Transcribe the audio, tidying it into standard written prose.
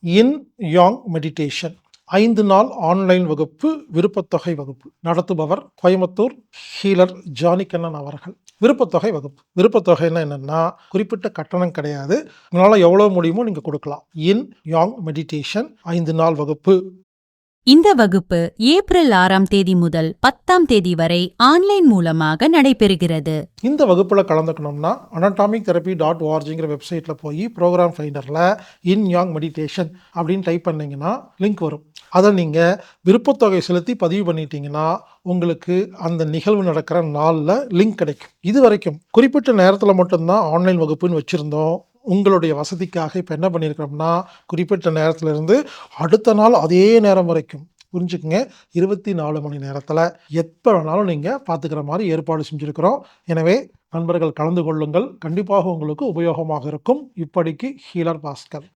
இன் Yang meditation 5 நாள் online வகுப்பு விருப்பத்தொகை வகுப்பு நடத்துபவர் கோயம்புத்தூர் ஹீலர் ஜானிகண்ணன் அவர்கள். விருப்பத்தொகை வகுப்பு. விருப்பத்தொகைன்னா என்னன்னா குறிப்பிட்ட கட்டணம் கிடையாது. உங்களால் எவ்வளோ முடியுமோ நீங்கள் கொடுக்கலாம். இன் யாங் மெடிடேஷன் 5 நாள் வகுப்பு. இந்த வகுப்பு ஏப்ரல் 6ஆம் தேதி முதல் 10ஆம் தேதி வரை ஆன்லைன் மூலமாக நடைபெறுகிறது. இந்த வகுப்பில் கலந்துக்கணும்னா anatomictherapy.orgங்கிற வெப்சைட்டில் போய் ப்ரோக்ராம் ஃபைண்டரில் இன் யாங் மெடிடேஷன் அப்படின்னு டைப் பண்ணிங்கன்னா லிங்க் வரும். அதை நீங்கள் விருப்பத்தொகை செலுத்தி பதிவு பண்ணிட்டீங்கன்னா உங்களுக்கு அந்த நிகழ்வு நடக்கிற நாளில் லிங்க் கிடைக்கும். இது வரைக்கும் குறிப்பிட்ட நேரத்தில் மட்டும்தான் ஆன்லைன் வகுப்புன்னு வச்சுருந்தோம். உங்களுடைய வசதிக்காக இப்போ என்ன பண்ணியிருக்கிறோம்னா குறிப்பிட்ட நேரத்திலிருந்து அடுத்த நாள் அதே நேரம் வரைக்கும் புரிஞ்சுக்குங்க 24 மணி நேரத்தில் எப்போ வேணாலும் நீங்கள் பார்த்துக்கிற மாதிரி ஏற்பாடு செஞ்சுருக்கிறோம். எனவே நண்பர்கள் கலந்து கொள்ளுங்கள். கண்டிப்பாக உங்களுக்கு உபயோகமாக இருக்கும். இப்படிக்கு ஹீலர் பாஸ்கர்.